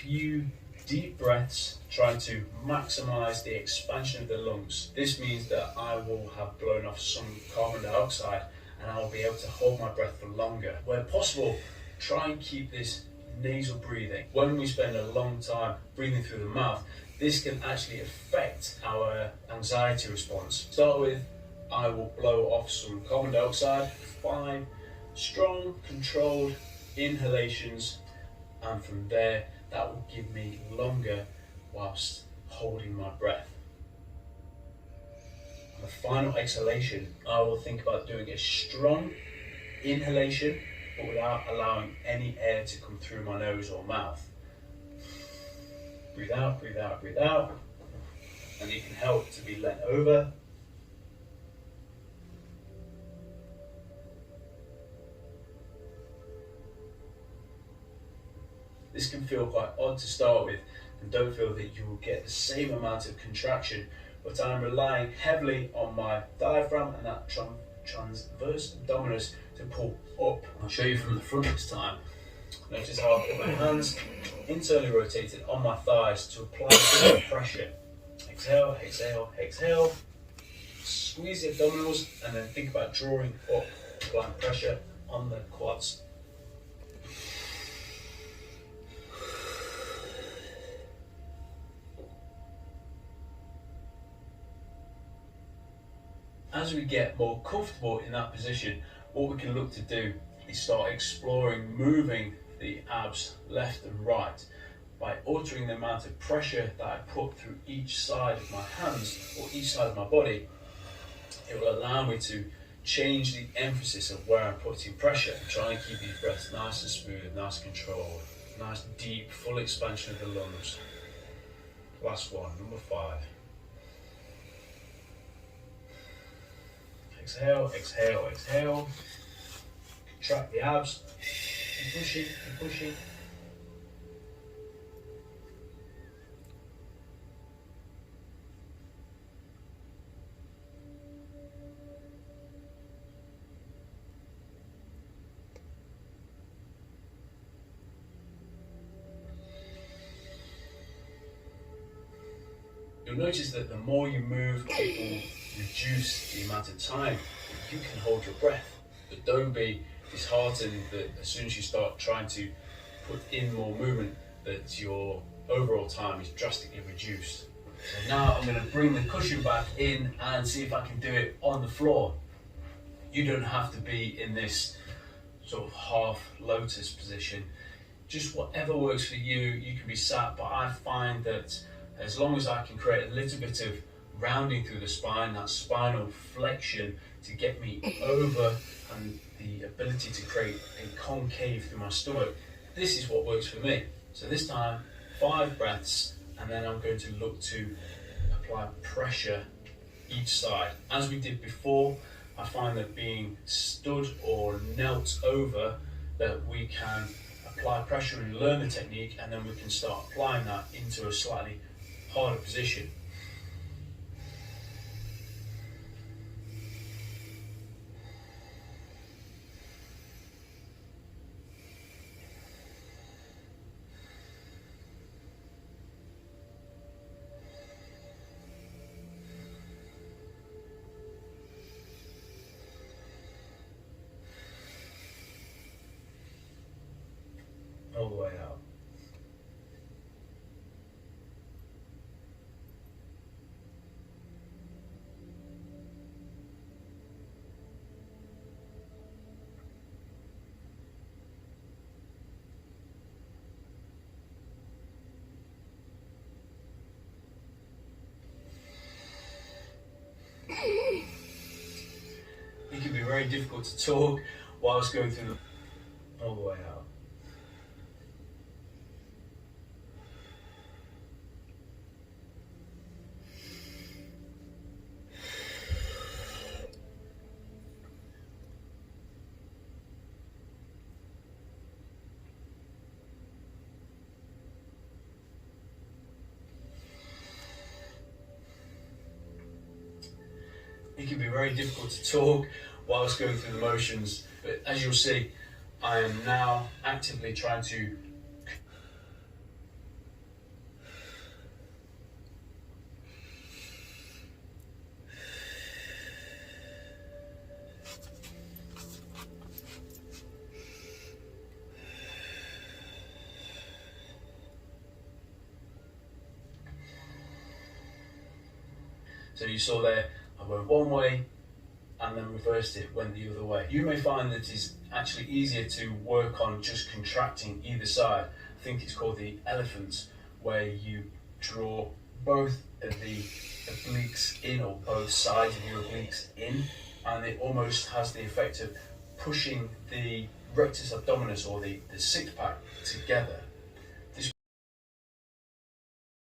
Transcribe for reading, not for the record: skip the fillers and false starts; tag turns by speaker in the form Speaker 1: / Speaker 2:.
Speaker 1: few deep breaths, trying to maximize the expansion of the lungs. This means that I will have blown off some carbon dioxide and I'll be able to hold my breath for longer. Where possible, try and keep this nasal breathing. When we spend a long time breathing through the mouth, this can actually affect our anxiety response. Start with, I will blow off some carbon dioxide, 5 strong, controlled inhalations, and from there, that will give me longer whilst holding my breath. On the final exhalation, I will think about doing a strong inhalation, but without allowing any air to come through my nose or mouth. Breathe out, breathe out, breathe out. And it can help to be let over. This can feel quite odd to start with, and don't feel that you will get the same amount of contraction, but I'm relying heavily on my diaphragm and that transverse abdominis to pull up. I'll show you from the front this time. Notice how I put my hands internally rotated on my thighs to apply the pressure. Exhale, exhale, exhale. Squeeze the abdominals and then think about drawing up, applying pressure on the quads. As we get more comfortable in that position, what we can look to do is start exploring moving the abs left and right by altering the amount of pressure that I put through each side of my hands or each side of my body. It will allow me to change the emphasis of where I'm putting pressure and try and keep these breaths nice and smooth, nice and controlled, nice deep, full expansion of the lungs. Last one, number 5. Exhale, exhale, exhale. Contract the abs. Keep pushing, keep pushing. You'll notice that the more you move, it will reduce the amount of time you can hold your breath. But don't be disheartened that as soon as you start trying to put in more movement, that your overall time is drastically reduced. So now I'm going to bring the cushion back in and see if I can do it on the floor. You don't have to be in this sort of half lotus position. Just whatever works for you, you can be sat, but I find that as long as I can create a little bit of rounding through the spine, that spinal flexion to get me over and the ability to create a concave through my stomach, this is what works for me. So this time, 5 breaths, and then I'm going to look to apply pressure each side. As we did before, I find that being stood or knelt over, that we can apply pressure and learn the technique, and then we can start applying that into a slightly harder position. All the way out. It can be very difficult to talk whilst going through the all the way out. It can be very difficult to talk whilst going through the motions, but as you'll see, I am now actively trying to So you saw there, I went one way and then reversed it, went the other way. You may find that it's actually easier to work on just contracting either side. I think it's called the elephants, where you draw both of the obliques in, or both sides of your obliques in, and it almost has the effect of pushing the rectus abdominis, or the six pack, together.